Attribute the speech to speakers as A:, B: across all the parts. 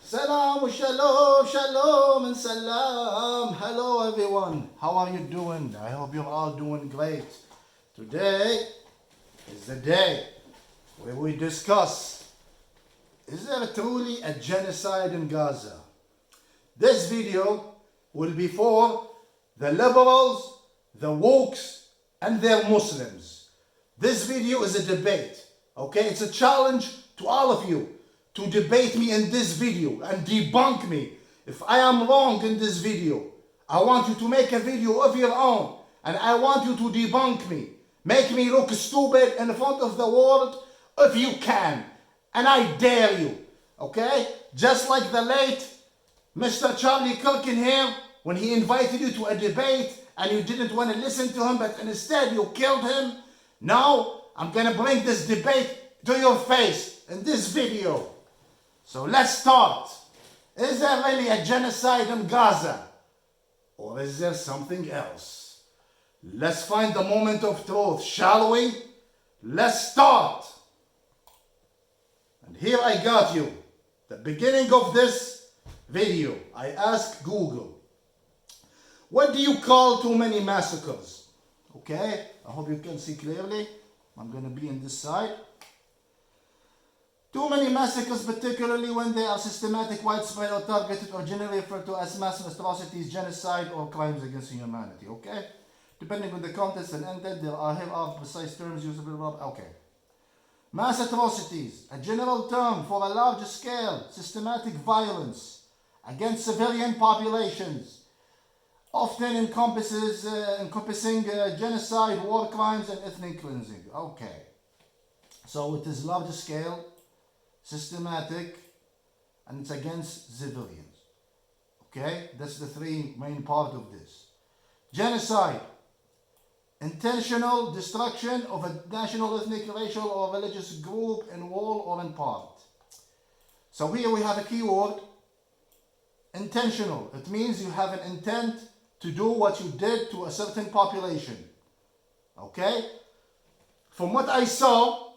A: Salam, shalom, shalom, and salam. Hello, everyone. How are you doing? I hope you're all doing great. Today is the day where we discuss, is there truly a genocide in Gaza? This video will be for the liberals, the wokes, and their Muslims. This video is a debate, okay? It's a challenge to all of you to debate me in this video and debunk me. If I am wrong in this video, I want you to make a video of your own and I want you to debunk me. Make me look stupid in front of the world if you can. And I dare you, okay? Just like the late Mr. Charlie Kirkin here, when he invited you to a debate and you didn't want to listen to him, but instead you killed him. Now, I'm gonna bring this debate to your face in this video. So let's start. Is there really a genocide in Gaza? Or is there something else? Let's find the moment of truth, shall we? Let's start. And here I got you. The beginning of this video, I asked Google, what do you call too many massacres? Okay, I hope you can see clearly. I'm going to be on this side. Too many massacres, particularly when they are systematic, widespread, or targeted, or generally referred to as mass atrocities, genocide, or crimes against humanity. Okay? Depending on the context and intent, here are precise terms used. Okay. Mass atrocities, a general term for a large-scale, systematic violence against civilian populations, often encompassing genocide, war crimes, and ethnic cleansing. Okay. So it is large-scale, systematic, and it's against civilians. Okay, that's the three main part of this. Genocide, intentional destruction of a national, ethnic, racial, or religious group in whole or in part. So here we have a key word, intentional. It means you have an intent to do what you did to a certain population. Okay, from what I saw,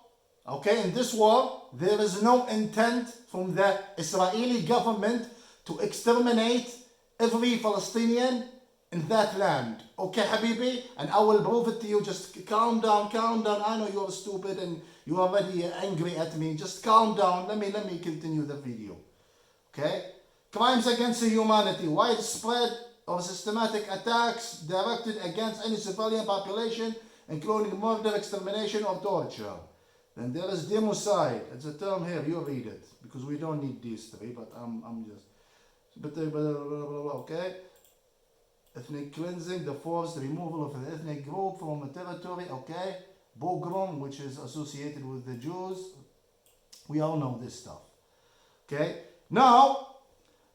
A: okay, in this war, there is no intent from the Israeli government to exterminate every Palestinian in that land. Okay, Habibi? And I will prove it to you. Just calm down, calm down. I know you're stupid and you're already angry at me. Just calm down. Let me continue the video. Okay? Crimes against humanity. Widespread or systematic attacks directed against any civilian population, including murder, extermination, or torture. Then there is democide. It's a term here. You read it because we don't need these three. But I'm just. Okay. Ethnic cleansing, the forced removal of an ethnic group from a territory. Okay. Pogrom, which is associated with the Jews. We all know this stuff. Okay. Now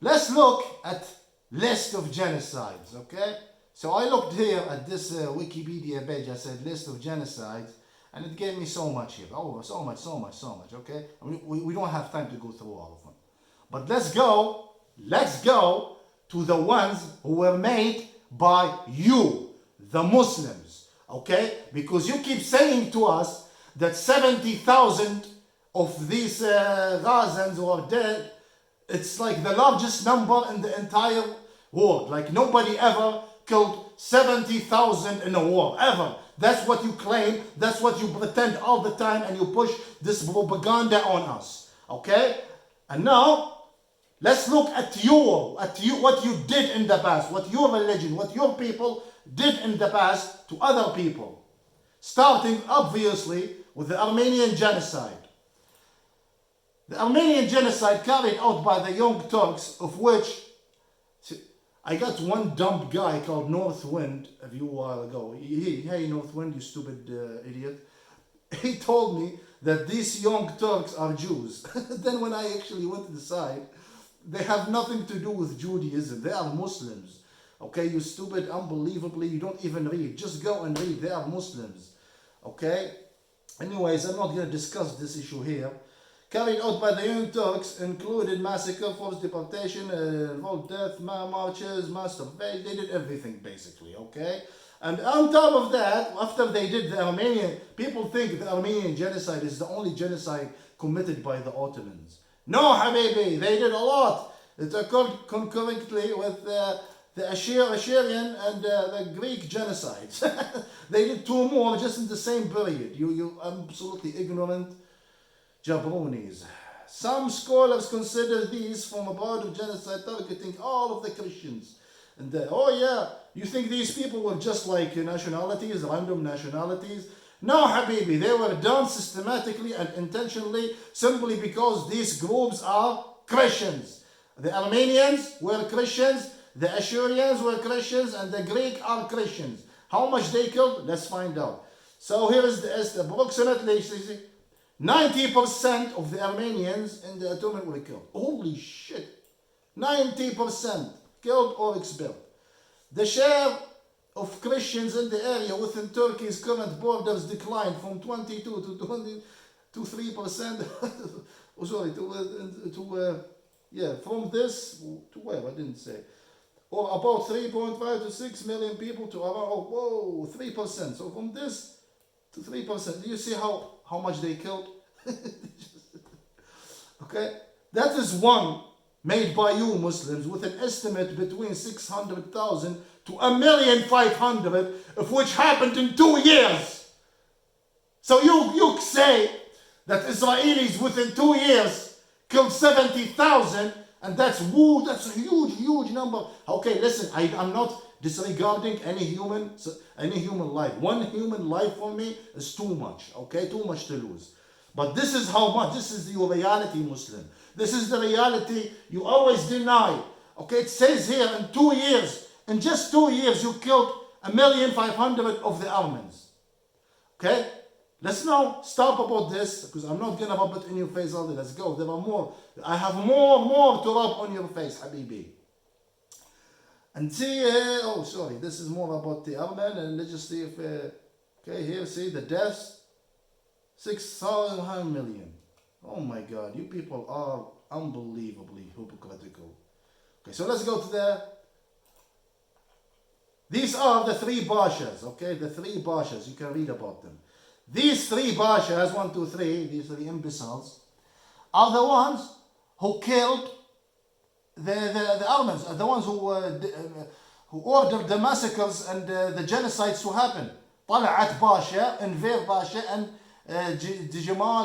A: let's look at list of genocides. Okay. So I looked here at this Wikipedia page. I said list of genocides. And it gave me so much here. Oh, so much, okay? We don't have time to go through all of them. But let's go to the ones who were made by you, the Muslims, okay? Because you keep saying to us that 70,000 of these Gazans who are dead, it's like the largest number in the entire world. Like nobody ever killed 70,000 in a war, ever. That's what you claim, that's what you pretend all the time, and you push this propaganda on us, okay? And now, let's look at what you did in the past, what your religion, what your people did in the past to other people. Starting, obviously, with the Armenian genocide. The Armenian genocide carried out by the Young Turks, of which I got one dumb guy called Northwind a few while ago. Hey Northwind, you stupid idiot. He told me that these Young Turks are Jews. Then when I actually went to the site, they have nothing to do with Judaism. They are Muslims. Okay, you stupid, unbelievably, you don't even read. Just go and read. They are Muslims. Okay? Anyways, I'm not going to discuss this issue here. Carried out by the Young Turks included massacre, forced deportation, involved death, marches, mass surveillance. They did everything basically, okay? And on top of that, after they did the Armenian, people think the Armenian genocide is the only genocide committed by the Ottomans. No, Habibi, they did a lot. It occurred concurrently with the Assyrian and the Greek genocides. They did two more just in the same period. You absolutely ignorant jabronis. Some scholars consider these from a part of genocide targeting all of the Christians. And oh yeah, you think these people were just like nationalities, random nationalities? No, Habibi, they were done systematically and intentionally simply because these groups are Christians. The Armenians were Christians, the Assyrians were Christians, and the Greek are Christians. How much they killed? Let's find out. So here is the approximately 90% of the Armenians in the Ottoman were killed. Holy shit. 90% killed or expelled. The share of Christians in the area within Turkey's current borders declined from 22 to 3%. Oh, sorry, from this to where? I didn't say. Or about 3.5 to 6 million people to around 3%. So from this to 3%. Do you see how much they killed? Okay, that is one made by you Muslims with an estimate between 600,000 to 1,500,000, of which happened in 2 years. So you say that Israelis within 2 years killed 70,000, and that's a huge number. Okay, listen, I'm not disregarding any human life. One human life for me is too much. Okay, too much to lose. But this is how much. This is your reality, Muslim. This is the reality you always deny. Okay, it says here in 2 years, in just 2 years, you killed 1,500,000 of the Armenians. Okay, let's now stop about this because I'm not gonna rub it in your face all day. Let's go. There are more. I have more to rub on your face, Habibi. And see, sorry, this is more about the Armen, and let's just see if, okay, here, see the deaths, 6,000 million. Oh my God, you people are unbelievably hypocritical. Okay, so let's go to these are the three bashas, okay, the three bashas, you can read about them. These three bashas, 1, 2, 3, these are the imbeciles, are the ones who killed the Armenians, are the ones who ordered the massacres and the genocides to happen. Talat Basha, Enver Basha, and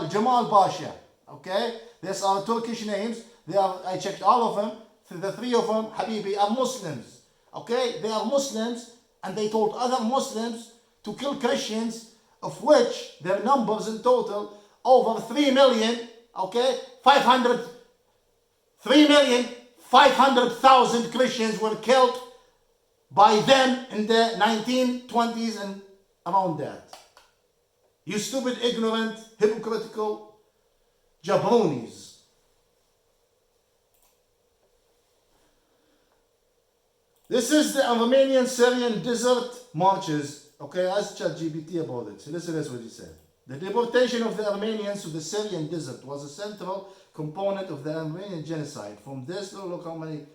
A: Jamal Basha. Okay, these are Turkish names. I checked all of them. The three of them, Habibi, are Muslims. Okay, they are Muslims, and they told other Muslims to kill Christians, of which their numbers in total over 3 million. Okay, 3,500,000 Christians were killed by them in the 1920s and around that. You stupid, ignorant, hypocritical jabronis. This is the Armenian Syrian desert marches. Okay, ask ChatGPT about it. So listen to what he said. The deportation of the Armenians to the Syrian desert was a central component of the Armenian genocide. From this, look how many,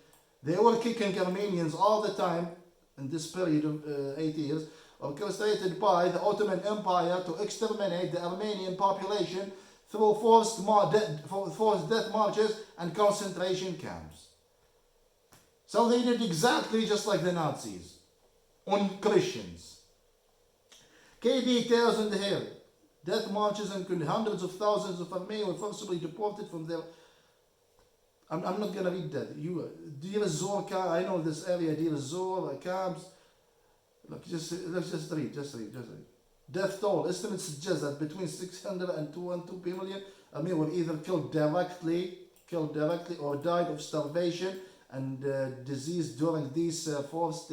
A: they were kicking Armenians all the time in this period of 8 years, orchestrated by the Ottoman Empire to exterminate the Armenian population through forced death marches and concentration camps. So they did exactly just like the Nazis on Christians. Key details in here. Death marches and hundreds of thousands of Armenians were forcibly deported from their... I'm not going to read that. Deir ez-Zor, I know this area, Deir ez-Zor, camps. Look, let's just read. Death toll. Estimates suggest that between 600 and 2 million Armenians were either killed directly or died of starvation and disease during these forced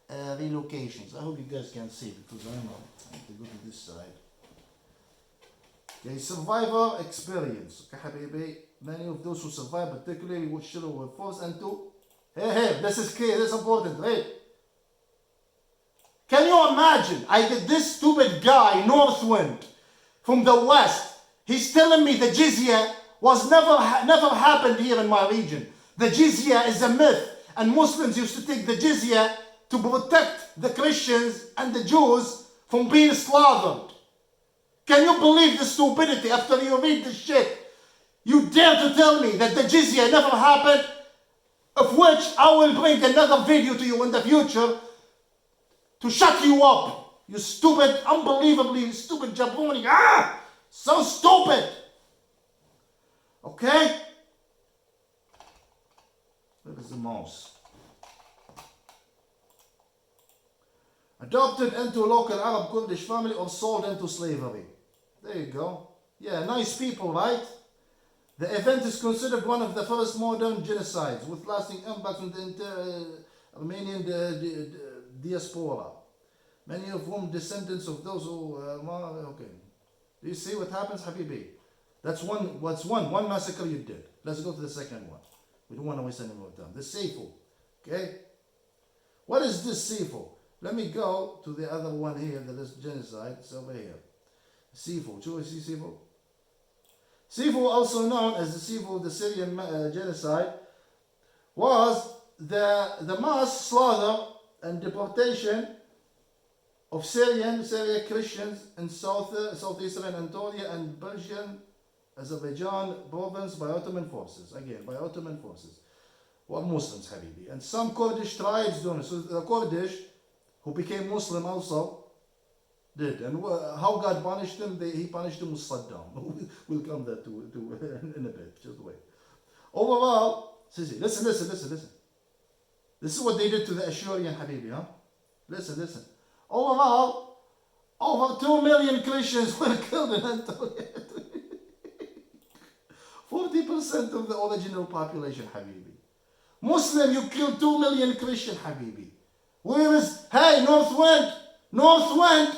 A: relocations. I hope you guys can see because I know. I have to go to this side. Okay, survivor experience. Okay, Habibi, many of those who survived, particularly which children were forced into. Hey, this is key, this is important. Hey, can you imagine? I get this stupid guy, Northwind, from the West. He's telling me the jizya was never happened here in my region. The jizya is a myth, and Muslims used to take the jizya to protect the Christians and the Jews from being slaughtered. Can you believe the stupidity after you read this shit? You dare to tell me that the jizya never happened, of which I will bring another video to you in the future to shut you up. You stupid, unbelievably stupid jabroni. So stupid. Okay? Where is the mouse? Adopted into a local Arab Kurdish family or sold into slavery. There you go. Yeah, nice people, right? The event is considered one of the first modern genocides with lasting impact on the entire Armenian diaspora. Many of whom descendants of those who... okay. Do you see what happens, Habibi? That's one massacre you did. Let's go to the second one. We don't want to waste any more time. The Sifu. Okay? What is this Sifu? Let me go to the other one here, the genocide. It's over here. Sifu. Do you see Sifu? Sifu, also known as the Sifu, the Syrian genocide, was the mass slaughter and deportation of Syrian Christians in southeastern Anatolia and Persian Azerbaijan province by Ottoman forces. Again, by Ottoman forces. Well, Muslims, Habibi. And some Kurdish tribes doing it. So the Kurdish, who became Muslim also, did. And how God punished them? He punished them with Saddam. We'll come there to in a bit. Just wait. Overall, listen. This is what they did to the Ashurian, Habibi, huh? Listen. Overall, over 2 million Christians were killed in Anatolia. 40% of the original population, Habibi. Muslim, you killed 2 million Christian, Habibi. Where is, hey, Northwind,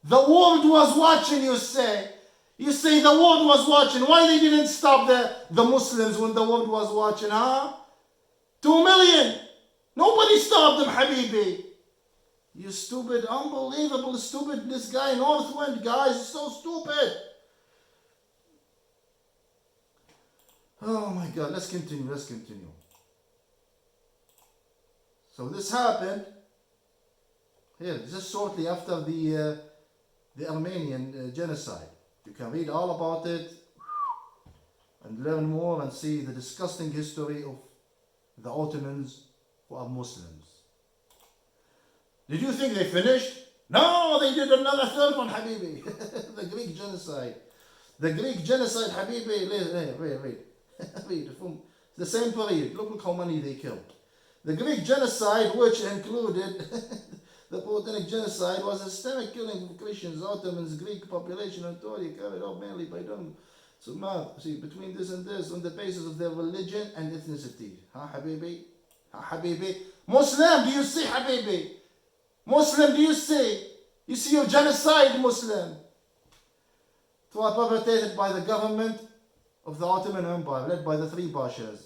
A: the world was watching, you say. You say the world was watching. Why they didn't stop the Muslims when the world was watching, huh? 2 million. Nobody stopped them, Habibi. You stupid, unbelievable, stupid, this guy, Northwind, guys, is so stupid. Oh my God, let's continue. So this happened here, just shortly after the Armenian genocide. You can read all about it and learn more and see the disgusting history of the Ottomans who are Muslims. Did you think they finished? No, they did another third one, Habibi. The Greek genocide. The Greek genocide, Habibi, wait. Read from the same period. Look how many they killed. The Greek genocide, which included the Protenic genocide, was a systemic killing of Christians, Ottomans, Greek population, and Anatolia, carried out mainly by them. So, see, between this and this, on the basis of their religion and ethnicity. Habibi? Muslim, do you see, Habibi? Muslim, do you see? You see your genocide, Muslim. It was perpetrated by the government of the Ottoman Empire, led by the three Pashas.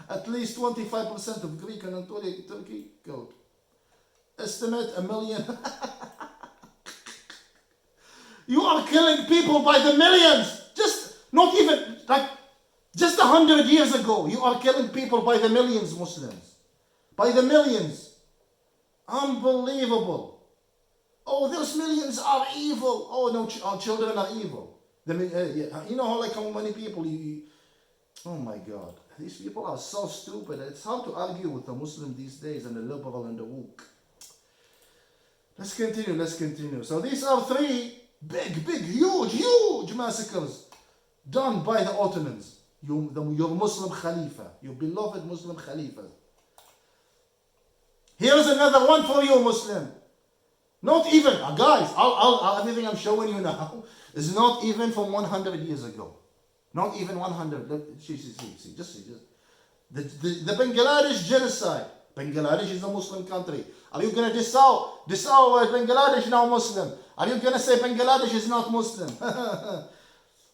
A: At least 25% of Greek and Anatolian Turkey killed. Estimate 1 million. You are killing people by the millions. Not even, just 100 years ago, you are killing people by the millions, Muslims. By the millions. Unbelievable. Oh, those millions are evil. Oh, no, our children are evil. You know how many people oh my God. These people are so stupid. It's hard to argue with a Muslim these days and a liberal and a woke. Let's continue. So these are 3 big, huge massacres done by the Ottomans. Your Muslim Khalifa. Your beloved Muslim Khalifa. Here's another one for you, Muslim. Not even, guys, everything I'm showing you now is not even from 100 years ago. Not even 100. See. Just see. The Bangladesh genocide. Bangladesh is a Muslim country. Are you going to disown Bangladesh now Muslim? Are you going to say Bangladesh is not Muslim?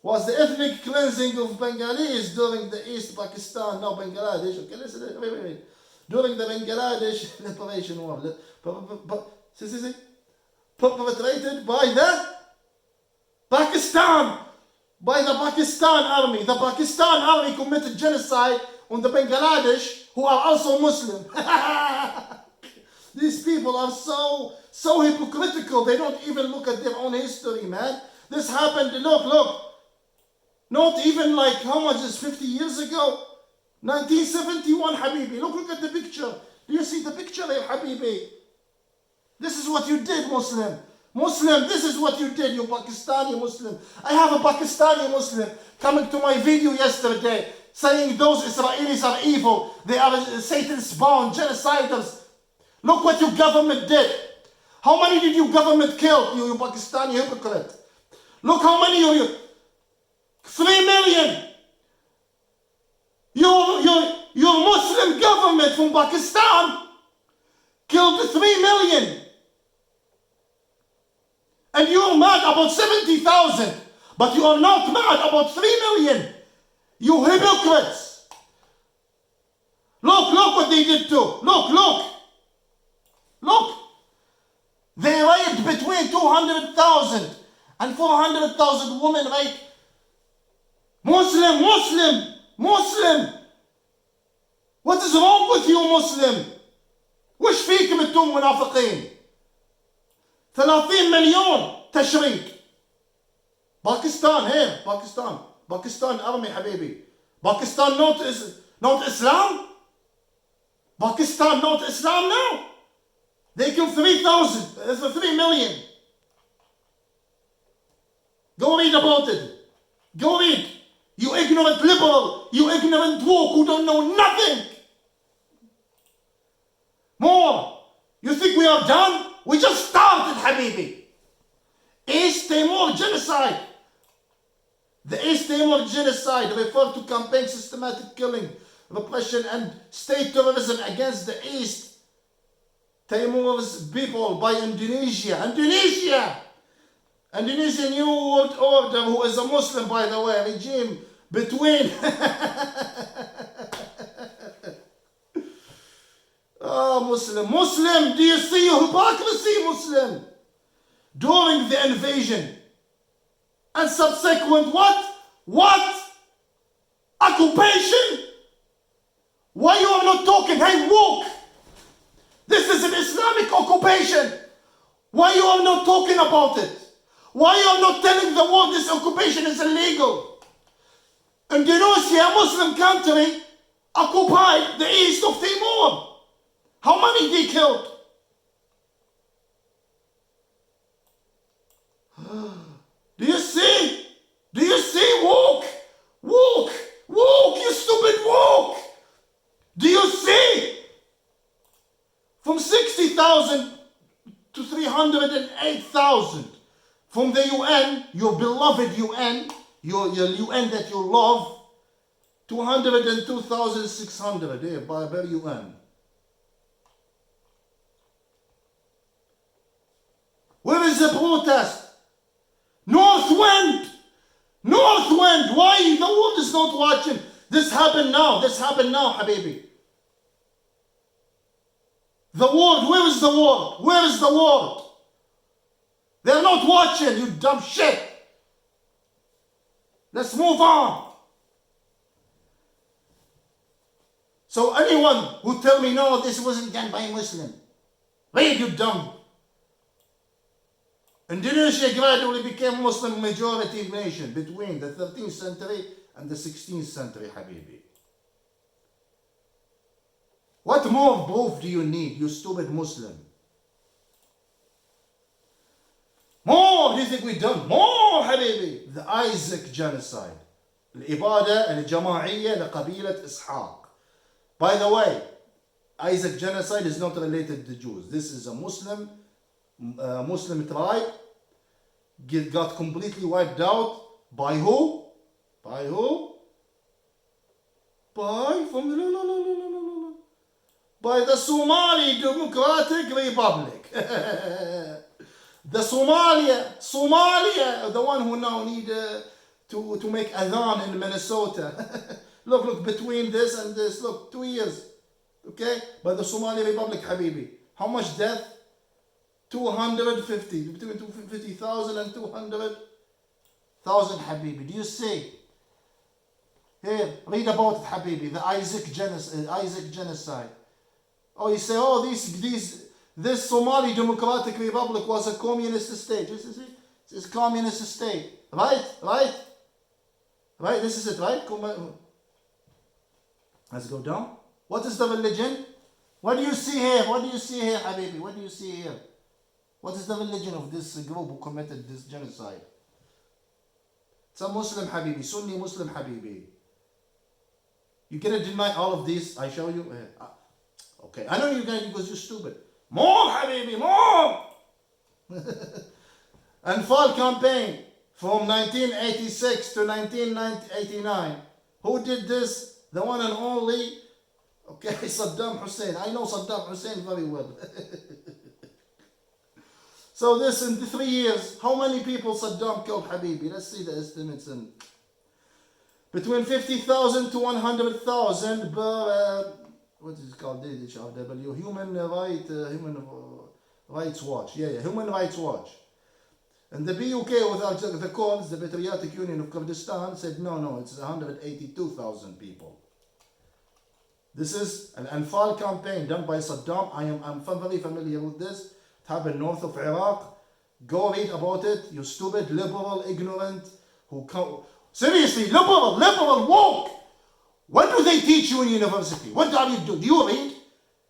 A: Was the ethnic cleansing of Bengalis during the East Pakistan, now Bangladesh. Okay, listen, wait. During the Bangladesh Liberation War. See. Perpetrated by the Pakistan. By the Pakistan army. The Pakistan army committed genocide on the Bangladesh, who are also Muslim. These people are so hypocritical. They don't even look at their own history, man. This happened, look. Not even like, how much is 50 years ago? 1971, Habibi. Look at the picture. Do you see the picture here, Habibi? This is what you did, Muslim. Muslim, this is what you did, you Pakistani Muslim. I have a Pakistani Muslim coming to my video yesterday saying those Israelis are evil. They are Satan's bound, genociders. Look what your government did. How many did your government kill, you Pakistani hypocrite? Look how many you 3 million. Your Muslim government from Pakistan killed 3 million. And you're mad about 70,000. But you are not mad about 3 million. You hypocrites. Look what they did too. Look. They raped between 200,000 and 400,000 women raped. Muslim. What is wrong with you, Muslim? وش فيكم انتم منافقين؟ 30 مليون تشريد. Pakistan here, Pakistan army حبيبي. Pakistan not Islam? Pakistan not Islam now? They killed 3 million. Go read about it. Go read. You ignorant liberal, you ignorant woke who don't know nothing. More. You think we are done? We just started, Habibi. East Timor genocide. The East Timor genocide referred to campaign systematic killing, repression and state terrorism against the East Timor's people by Indonesia. Indonesian New World Order, who is a Muslim, by the way, regime between Muslim, do you see your hypocrisy, Muslim? During the invasion and subsequent what? Occupation? Why you are not talking? Hey, woke! This is an Islamic occupation. Why you are not talking about it? Why you are not telling the world this occupation is illegal? Indonesia, a Muslim country, occupied the east of Timor. How many they killed? Do you see? Woke, you stupid woke. Do you see? From 60,000 to 308,000. From the UN, your beloved UN, your UN that you love, 202,600 here by UN. Where is the protest? North wind. Why the world is not watching? This happened now, Habibi. The world, where is the world? They're not watching, you dumb shit. Let's move on. So anyone who tell me, no, this wasn't done by a Muslim, read, you dumb. Indonesia gradually became Muslim majority nation between the 13th century and the 16th century, Habibi. What more proof do you need, you stupid Muslim? More, do you think we've done? More, Habibi. The Isaac genocide. الإبادة الجماعية لقبيلة إسحاق. By the way, Isaac genocide is not related to Jews. This is a Muslim tribe got completely wiped out by who? By the Somali Democratic Republic. The Somalia, the one who now need to make adhan in Minnesota. look, between this and this, look, 2 years. Okay? By the Somali Republic, Habibi. How much death? 250, between 250,000 and 200,000, Habibi. Do you see? Here, read about it, Habibi. The Isaac genocide. Oh, you say, oh, this Somali Democratic Republic was a communist state. It's a communist state. Right? Right, this is it, right? Let's go down. What is the religion? What do you see here? What do you see here, Habibi? What do you see here? What is the religion of this group who committed this genocide? It's a Muslim, Habibi. Sunni Muslim, Habibi. You cannot deny all of this. I show you. Okay, I know you guys because you're stupid. More, Habibi, more! Anfal campaign from 1986 to 1989. Who did this? The one and only, okay, Saddam Hussein. I know Saddam Hussein very well. So this in 3 years, how many people Saddam killed, Habibi? Let's see the estimates. In between 50,000 to 100,000 per, what is it called? HRW, Human Rights Watch. Yeah, Human Rights Watch. And the BUK, without the Kurds, the Patriotic Union of Kurdistan, said no, it's 182,000 people. This is an Anfal campaign done by Saddam. I'm very familiar with this. It happened north of Iraq. Go read about it. You stupid, liberal, ignorant, seriously, liberal, woke. What do they teach you in university? What do you do? Do you read?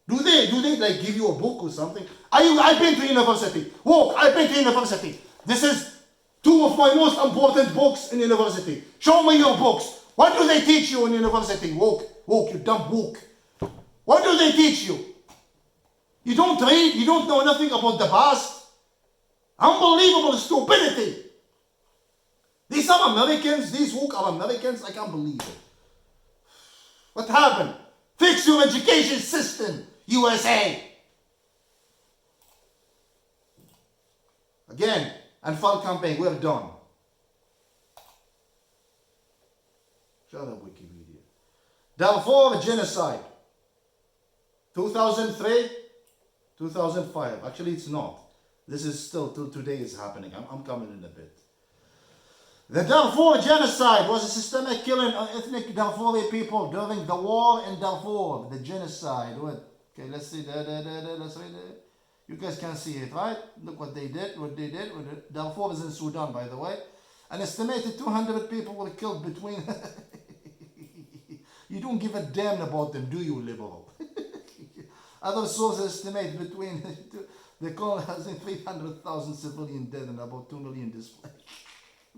A: Do they like give you a book or something? I've been to university. Woke, I've been to university. This is 2 of my most important books in university. Show me your books. What do they teach you in university? Woke, you dumb woke. What do they teach you? You don't read, you don't know nothing about the past. Unbelievable stupidity. These are Americans, these woke are Americans, I can't believe it. What happened? Fix your education system, USA. Again, Anfal campaign, we're done. Shut up, Wikipedia. Darfur genocide. 2003, 2005. Actually, it's not. This is still, till today is happening. I'm coming in a bit. The Darfur genocide was a systemic killing of ethnic Darfuri people during the war in Darfur. The genocide. What? Okay, let's see. Let's read it. You guys can see it, right? Look what they did. Darfur is in Sudan, by the way. An estimated 200 people were killed between... You don't give a damn about them, do you, liberal? Other sources estimate between... They call it 300,000 civilian dead and about 2 million displaced.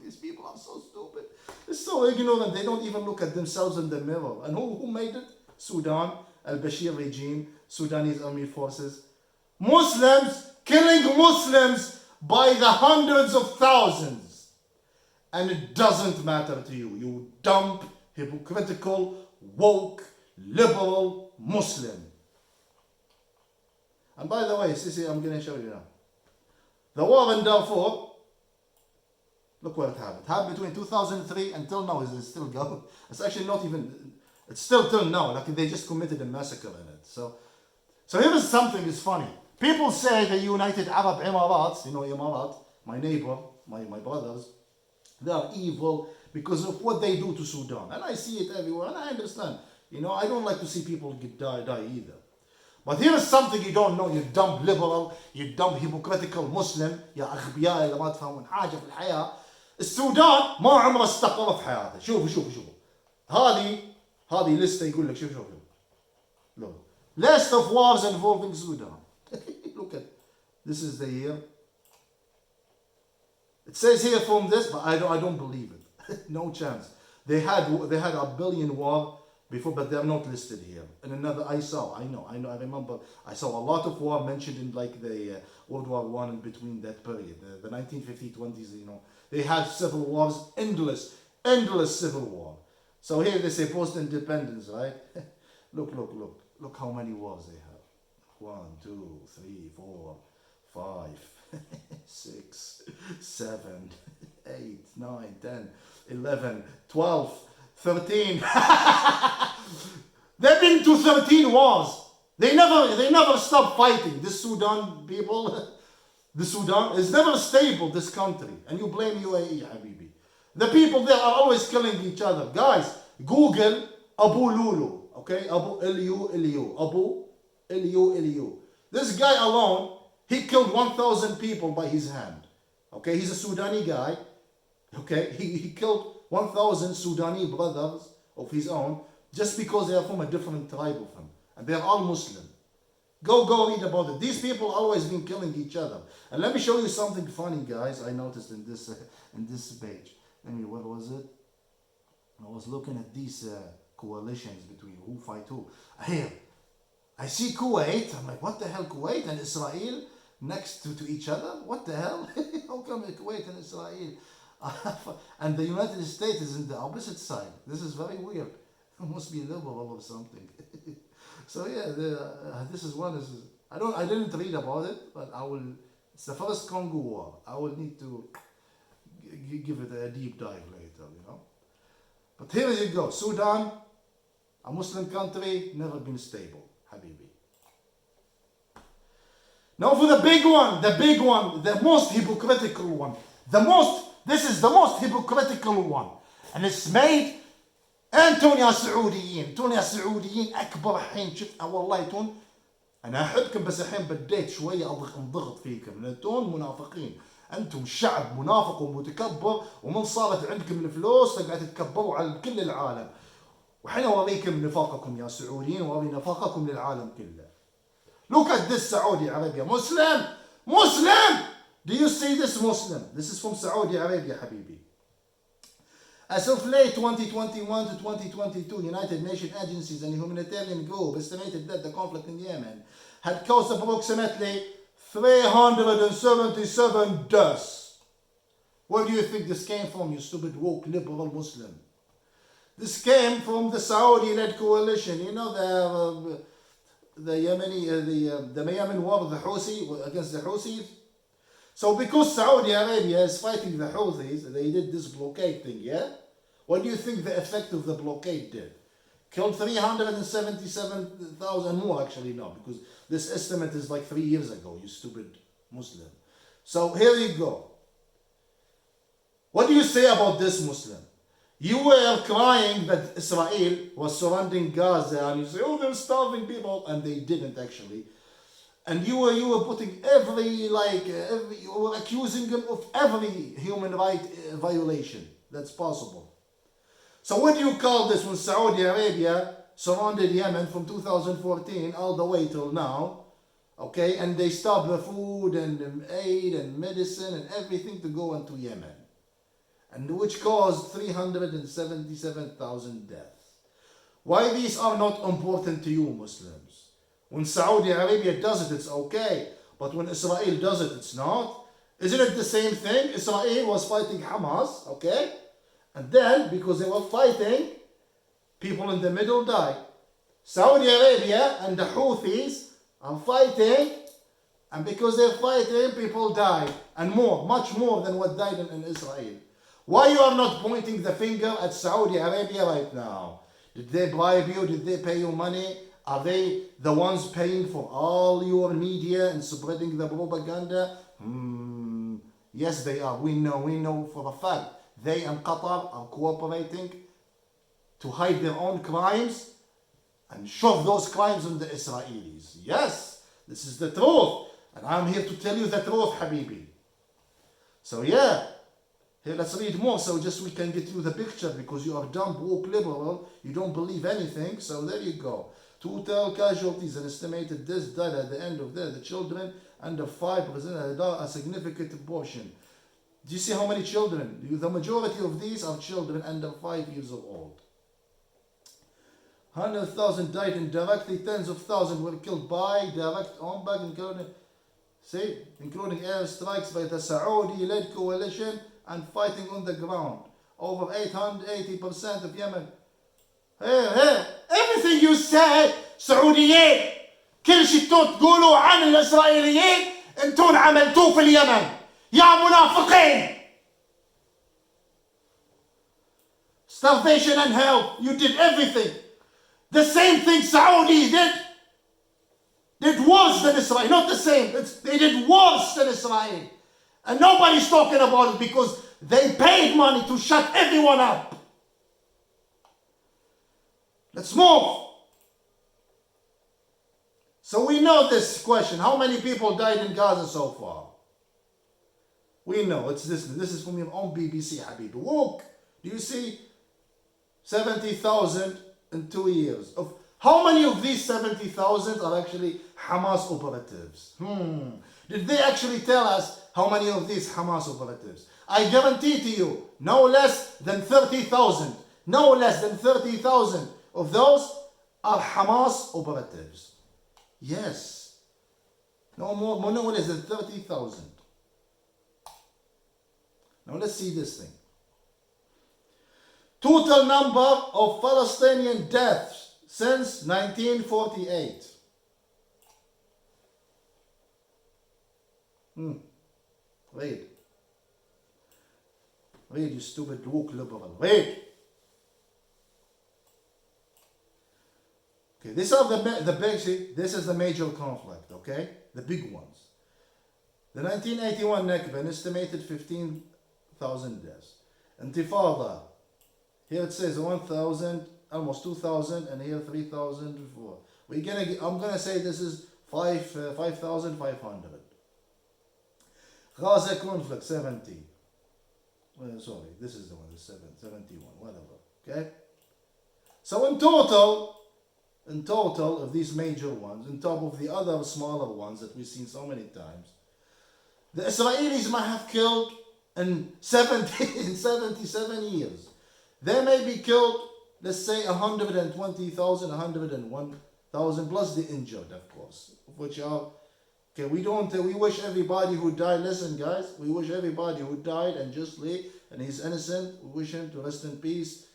A: These people are so stupid. They're so ignorant. They don't even look at themselves in the mirror. And who made it? Sudan, al-Bashir regime, Sudanese army forces. Muslims killing Muslims by the hundreds of thousands. And it doesn't matter to you. You dumb, hypocritical, woke, liberal Muslim. And by the way, Sisi, I'm going to show you now. The war in Darfur, look where it happened. It happened between 2003 until now. It's still going. It's actually not even, it's still till now. Like they just committed a massacre in it. So here is something is funny. People say the United Arab Emirates, you know, Emirat, my neighbor, my brothers, they are evil because of what they do to Sudan. And I see it everywhere and I understand. You know, I don't like to see people die either. But here is something you don't know, you dumb liberal, you dumb hypocritical Muslim, يا أغبياء اللي ما تفهمون حاجة في الحياة. السودان ما عمره استقر في حياته. شوفوا. هذه لستة يقول لك شوف. Look. List of wars involving Sudan. Look at this is the year. It says here from this, but I don't believe it. No chance. They had a billion war before, but they're not listed here. And another I remember I saw a lot of war mentioned in like the World War I and between that period, the 1950s, you know. They had civil wars, endless civil war. So here they say post-independence, right? Look how many wars they have. 1, 2, 3, 4, 5, 6, 7, 8, 9, 10, 11, 12, 13. They've been to 13 wars. They never stop fighting. The Sudan people, the Sudan is never stable, this country. And you blame UAE, Habibi. The people there are always killing each other. Guys, Google Abu Lulu, okay? Abu Iliu. This guy alone, he killed 1,000 people by his hand. Okay, he's a Sudani guy. Okay, he killed 1,000 Sudanese brothers of his own just because they are from a different tribe of him. And they're all Muslim. Go read about it. These people always been killing each other. And let me show you something funny, guys, I noticed in this page. Where was it? I was looking at these coalitions between who fight who. Here, I see Kuwait. I'm like, what the hell, Kuwait and Israel next to each other? What the hell? How come Kuwait and Israel? And the United States is in the opposite side. This is very weird. It must be liberal or something. So yeah, this is one. I didn't read about it, but I will. It's the first Congo war. I will need to give it a deep dive later, you know. But here you go. Sudan, a Muslim country, never been stable, Habibi. Now for the big one, the most hypocritical one. This is the most hypocritical one. And it's made انتم يا سعوديين اكبر حين شفت والله تون انا احبكم بس الحين بديت شويه انضغط فيكم لان تون منافقين. انتم شعب منافق ومتكبر ومن صارت عندكم الفلوس تقعد تتكبروا على كل العالم. وحين اوريكم نفاقكم يا سعوديين واوري نفاقكم للعالم كله. Look at this Saudi Arabia. Muslim! Do you see this Muslim? This is from Saudi Arabia, Habibi. As of late 2021 to 2022, United Nations agencies and humanitarian groups estimated that the conflict in Yemen had caused approximately 377 deaths. Where do you think this came from, you stupid woke liberal Muslim? This came from the Saudi-led coalition. You know the Yemen war with the Houthi against the Houthis. So because Saudi Arabia is fighting the Houthis, they did this blockade thing, yeah? What do you think the effect of the blockade did? Killed 377,000 more, actually no, because this estimate is like 3 years ago, you stupid Muslim. So here you go. What do you say about this Muslim? You were crying that Israel was surrounding Gaza and you say, oh, they're starving people, and they didn't actually. And you were putting you were accusing them of every human right violation that's possible. So what do you call this when Saudi Arabia surrounded Yemen from 2014 all the way till now, okay? And they stopped the food and aid and medicine and everything to go into Yemen, and which caused 377,000 deaths. Why these are not important to you Muslims? When Saudi Arabia does it, it's okay. But when Israel does it, it's not. Isn't it the same thing? Israel was fighting Hamas, okay? And then, because they were fighting, people in the middle died. Saudi Arabia and the Houthis are fighting, and because they're fighting, people died. And more, much more than what died in Israel. Why you are not pointing the finger at Saudi Arabia right now? Did they bribe you? Did they pay you money? Are they the ones paying for all your media and spreading the propaganda? Yes, they are. We know for a fact. They and Qatar are cooperating to hide their own crimes and shove those crimes on the Israelis. Yes, this is the truth. And I'm here to tell you the truth, Habibi. So yeah, here let's read more so just we can get you the picture, because you are dumb, woke, liberal. You don't believe anything. So there you go. Total casualties and estimated deaths died at the end of the children under 5 presented a significant portion. Do you see how many children? The majority of these are children under 5 years old. 100,000 died indirectly, tens of thousands were killed by direct on-back, including airstrikes by the Saudi-led coalition and fighting on the ground. Over 80% of Yemen. Hey, everything you say سعوديين، كل شيء تقولوا عن الإسرائيليين انتم عملتوه في اليمن يا منافقين. Starvation and hell, you did everything. The same thing Saudi did worse than Israel. Not the same, they did worse than Israel. And nobody's talking about it because they paid money to shut everyone up. Let's move. So we know this question. How many people died in Gaza so far? We know. It's this. This is from your own BBC, Habibi. Look. Do you see 70,000 in 2 years? Of how many of these 70,000 are actually Hamas operatives? Did they actually tell us how many of these Hamas operatives? I guarantee to you, no less than 30,000. No less than 30,000 of those are Hamas operatives. Yes. No more, no less than 30,000. Now let's see this thing. Total number of Palestinian deaths since 1948. Read. Read, you stupid woke liberal. Read. Okay, these are the basic. This is the major conflict. Okay, the big ones. The 1981 Nakba, an estimated 15,000 deaths. Intifada. Here it says 1,000, almost 2,000, and here 3,000 before. I'm gonna say this is 5,500. Gaza conflict 70. Sorry, this is the one, the 71, whatever. Okay. So in total of these major ones, on top of the other smaller ones that we've seen so many times, the Israelis might have killed in 77 years. They may be killed, let's say 120,000, 101,000 plus the injured, of course, which are, okay, we wish everybody who died, listen guys, we wish everybody who died unjustly and he's innocent, we wish him to rest in peace.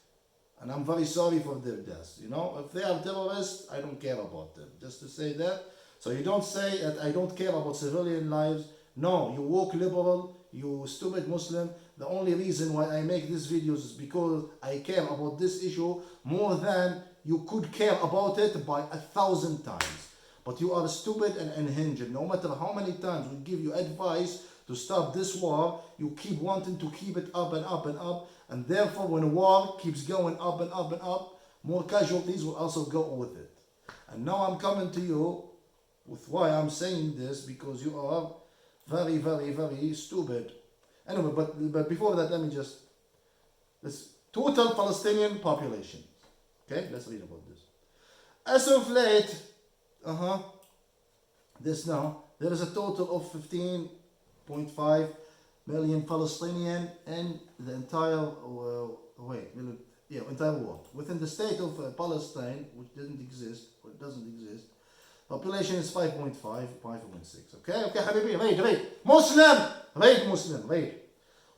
A: And I'm very sorry for their deaths. You know, if they are terrorists, I don't care about them. Just to say that. So you don't say that I don't care about civilian lives. No, you woke liberal, you stupid Muslim. The only reason why I make these videos is because I care about this issue more than you could care about it by 1,000 times. But you are stupid and unhinged. No matter how many times we give you advice to stop this war, you keep wanting to keep it up and up and up. And therefore, when a war keeps going up and up and up, more casualties will also go with it. And now I'm coming to you with why I'm saying this, because you are very, very, very stupid. Anyway, but before that, let me just, this total Palestinian population. Okay, let's read about this. As of late, this now, there is a total of 15.5 million Palestinian in the entire entire world. Within the state of Palestine, which doesn't exist, or it doesn't exist, population is 5.5, 5.6. Okay, Habibi, read. Muslim, read.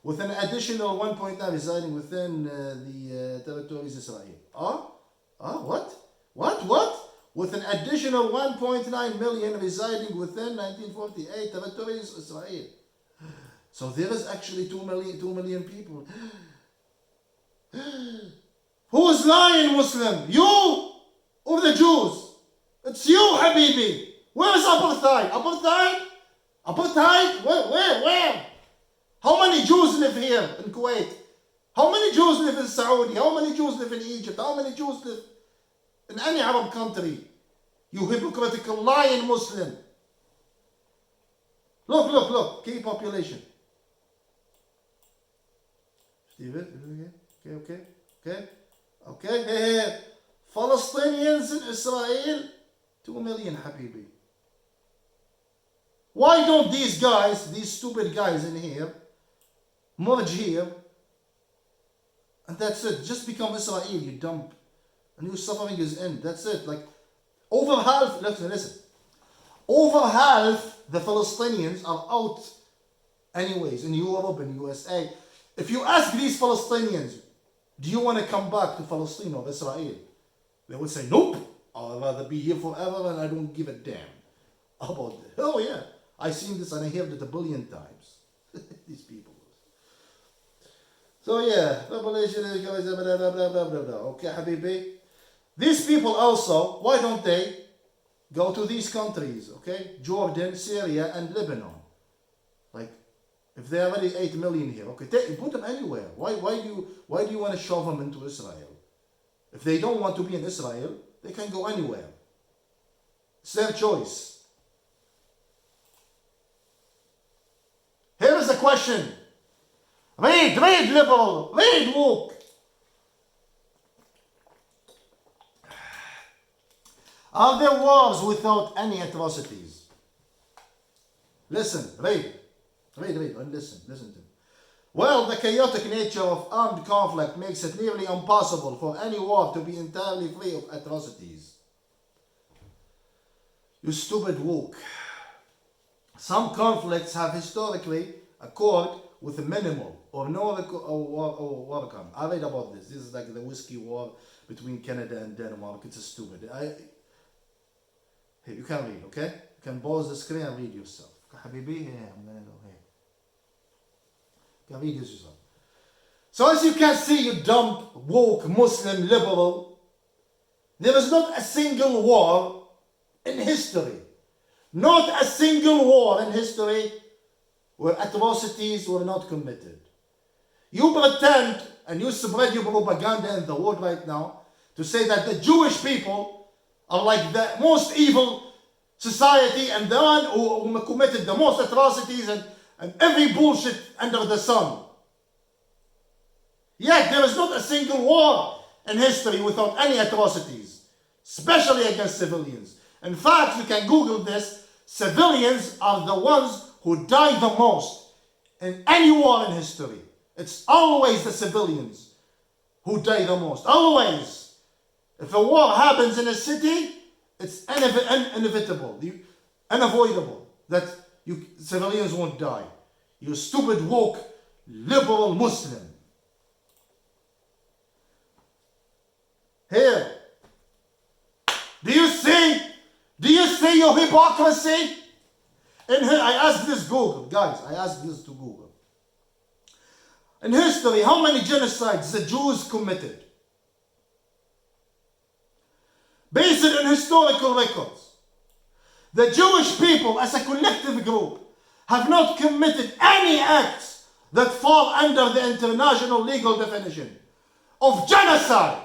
A: With an additional 1.9 residing within the territories Israel. What? With an additional 1.9 million residing within 1948 territories Israel. So there is actually 2 million people. Who is lying, Muslim? You or the Jews? It's you, Habibi. Where is apartheid? Apartheid? Where? How many Jews live here in Kuwait? How many Jews live in Saudi? How many Jews live in Egypt? How many Jews live in any Arab country? You hypocritical lying Muslim. Look. Key population. Okay. Hey. Palestinians in Israel, 2 million, Habibi. Why don't these guys, these stupid guys in here, merge here, and that's it. Just become Israel, you dump. And your suffering is end. That's it. Like, over half, listen. Over half the Palestinians are out anyways in Europe and USA. If you ask these Palestinians, do you want to come back to Palestine or Israel? They would say, nope. I'd rather be here forever and I don't give a damn about it. Oh yeah. I've seen this and I heard it 1 billion times. These people. So yeah, population is blah, blah, blah. Okay, Habibi. These people also, why don't they go to these countries, okay? Jordan, Syria, and Lebanon. Like, if they're already 8 million here, okay, put them anywhere. Why do you want to shove them into Israel? If they don't want to be in Israel, they can go anywhere. It's their choice. Here is the question. Read, liberal. Read, woke. Are there wars without any atrocities? Listen, read, and listen to me. Well, the chaotic nature of armed conflict makes it nearly impossible for any war to be entirely free of atrocities. You stupid woke. Some conflicts have historically occurred with minimal or no war outcome. I read about this. This is like the whiskey war between Canada and Denmark. It's stupid. Here, you can read, okay? You can pause the screen and read yourself. Habibi, here, I'm gonna go here. You can read yourself. So as you can see, you dumb, woke, Muslim, liberal, there is not a single war in history. Not a single war in history where atrocities were not committed. You pretend and you spread your propaganda in the world right now to say that the Jewish people are like the most evil society and the one who committed the most atrocities and every bullshit under the sun. Yet there is not a single war in history without any atrocities, especially against civilians. In fact, you can Google this. Civilians are the ones who die the most in any war in history. It's always the civilians who die the most. Always. If a war happens in a city, it's inevitable, unavoidable that civilians won't die. You stupid, woke, liberal Muslim. Here. Do you see your hypocrisy? In here, I asked this Google, guys, I asked this to Google. In history, how many genocides the Jews committed? Based on historical records, the Jewish people as a collective group have not committed any acts that fall under the international legal definition of genocide.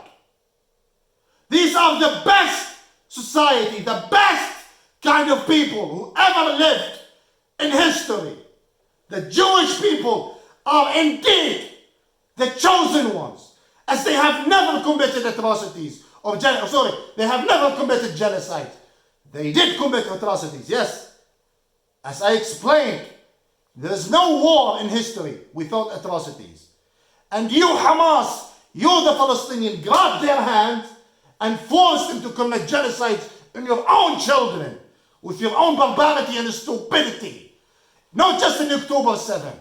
A: These are the best society, the best kind of people who ever lived in history. The Jewish people are indeed the chosen ones, as they have never committed atrocities or they have never committed genocide. They did commit atrocities, yes. As I explained, there is no war in history without atrocities. And you, Hamas, you, the Palestinians, grabbed their hands and forced them to commit genocide in your own children with your own barbarity and stupidity. Not just in October 7.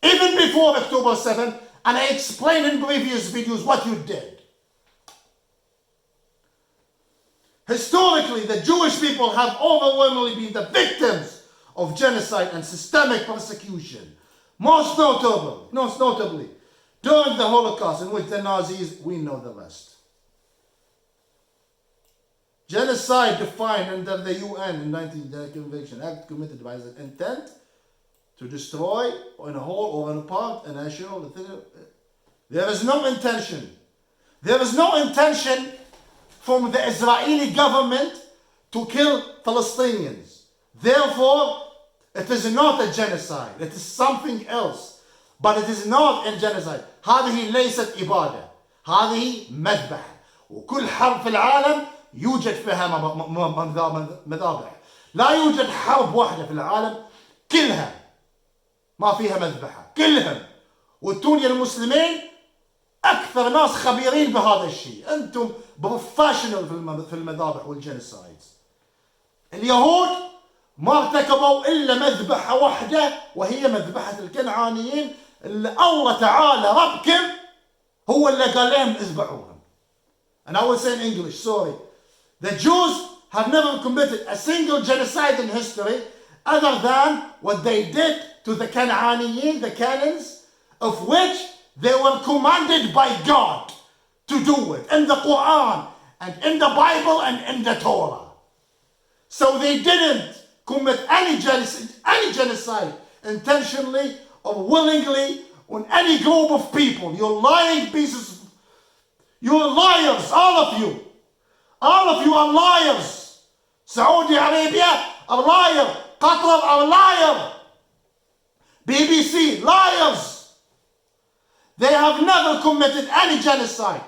A: Even before October 7, and I explained in previous videos what you did. Historically, the Jewish people have overwhelmingly been the victims of genocide and systemic persecution. Most notably, during the Holocaust, in which the Nazis, we know the rest. Genocide defined under the UN in 1990 Convention Act committed by the intent to destroy in a whole or in a part a national. There is no intention. There is no intention from the Israeli government to kill Palestinians. Therefore, it is not a genocide. It is something else. But it is not a genocide. هذه ليست إبادة. هذه مذبحة. وكل حرب في العالم يوجد فيها مذابح. لا يوجد حرب واحدة في العالم كلها ما فيها مذبحة. كلهم. وانتم يا المسلمين أكثر ناس خبيرين بهذا الشيء. أنتم بروفيشنال في المذابح والجنسايدز. اليهود ما ارتكبوا إلا مذبحة واحدة وهي مذبحة الكنعانيين اللي الله تعالى ربكم هو اللي قال لهم اذبحوهم. And I will say in English, sorry. The Jews have never committed a single genocide in history other than what they did to the Canaaniyin, the Canaans, of which they were commanded by God to do it in the Quran and in the Bible and in the Torah. So they didn't commit any genocide intentionally or willingly on any group of people. You're lying pieces. You're liars, all of you. All of you are liars. Saudi Arabia, a liar. Qatar, a liar. BBC, liars. They have never committed any genocide.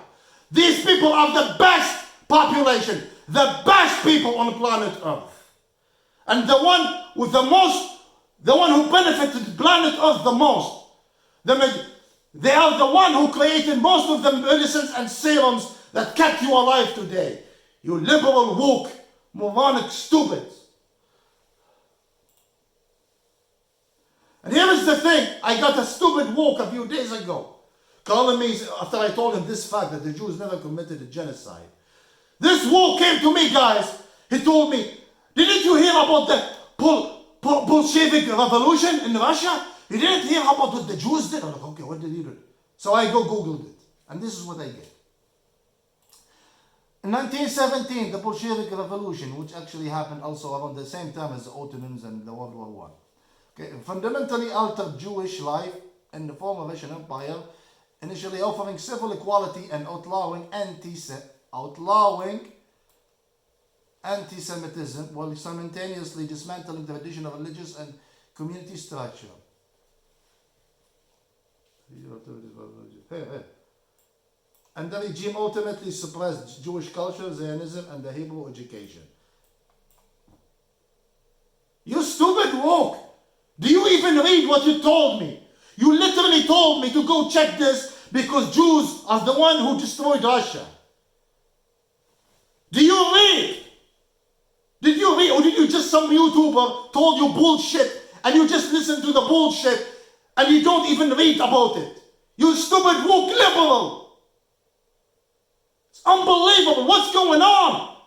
A: These people are the best population. the best people on planet Earth. And the one with the one who benefited planet Earth the most. They are the one who created most of the medicines and serums that kept you alive today. You liberal, woke, moronic, stupid. And here is the thing. I got a stupid woke a few days ago calling me after I told him this fact that the Jews never committed a genocide. This woke came to me, guys. He told me, didn't you hear about the Bolshevik revolution in Russia? You didn't hear about what the Jews did? I'm like, okay, what did he do? So I go Googled it. And this is what I get. In 1917, the Bolshevik Revolution, which actually happened also around the same time as the Ottomans and the World War I, okay, fundamentally altered Jewish life in the former Russian Empire, initially offering civil equality and outlawing anti-Semitism, while simultaneously dismantling traditional religious and community structure. And the regime ultimately suppressed Jewish culture, Zionism, and the Hebrew education. You stupid woke! Do you even read what you told me? You literally told me to go check this because Jews are the one who destroyed Russia. Do you read? Did you read, or did you just some YouTuber told you bullshit and you just listen to the bullshit and you don't even read about it? You stupid woke liberal! It's unbelievable. What's going on?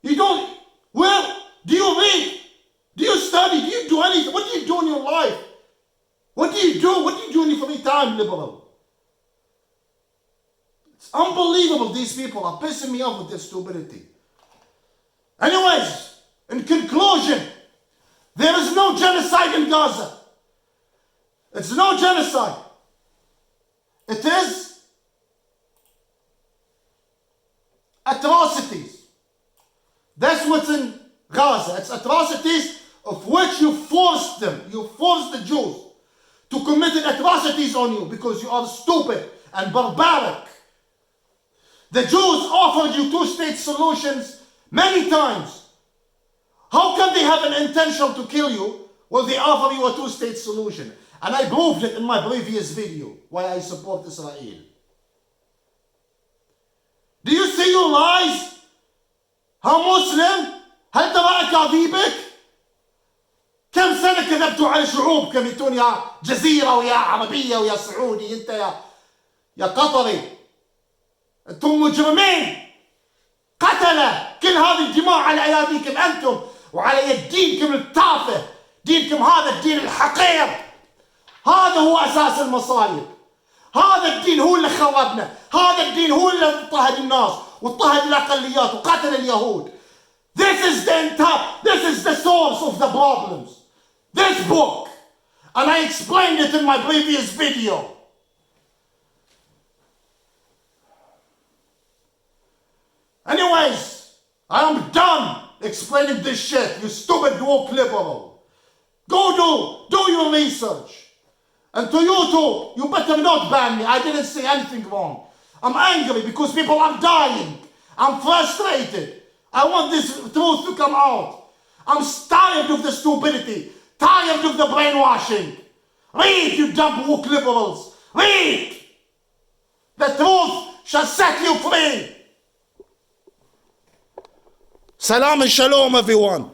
A: You don't, well, do you read? Do you study? Do you do anything? What do you do in your life? What do you do? What do you do in your free time, liberal? It's unbelievable. These people are pissing me off with their stupidity. Anyways, in conclusion, there is no genocide in Gaza. It's no genocide. It is atrocities. That's what's in Gaza. It's atrocities of which you forced them. You forced the Jews to commit atrocities on you because you are stupid and barbaric. The Jews offered you two-state solutions many times. How can they have an intention to kill you when they offer you a two-state solution? And I proved it in my previous video, why I support Israel. Do you see your lies? ها مسلم؟ هل ترى أكاذيبك؟ كم سنة كذبتوا على شعوب كميتون يا جزيرة ويا عربية ويا سعودي أنت يا قطري. أنتم مجرمين قتلة. كل هذه الدماء على أياديكم أنتم وعلى يد دينكم التافه. دينكم هذا الدين الحقير. هذا هو أساس المصايب. هذا الدين هو اللي خربنا. هذا الدين هو اللي اضطهد الناس واضطهد الأقليات وقتل اليهود. This is the source of the problems. This book. And I explained it in my previous video. Anyways, I'm done explaining this shit, you stupid woke liberal. Go do your research. And to you too, you better not ban me. I didn't say anything wrong. I'm angry because people are dying. I'm frustrated. I want this truth to come out. I'm tired of the stupidity. Tired of the brainwashing. Read, you dumb woke liberals. Read. The truth shall set you free. Salam and shalom, everyone.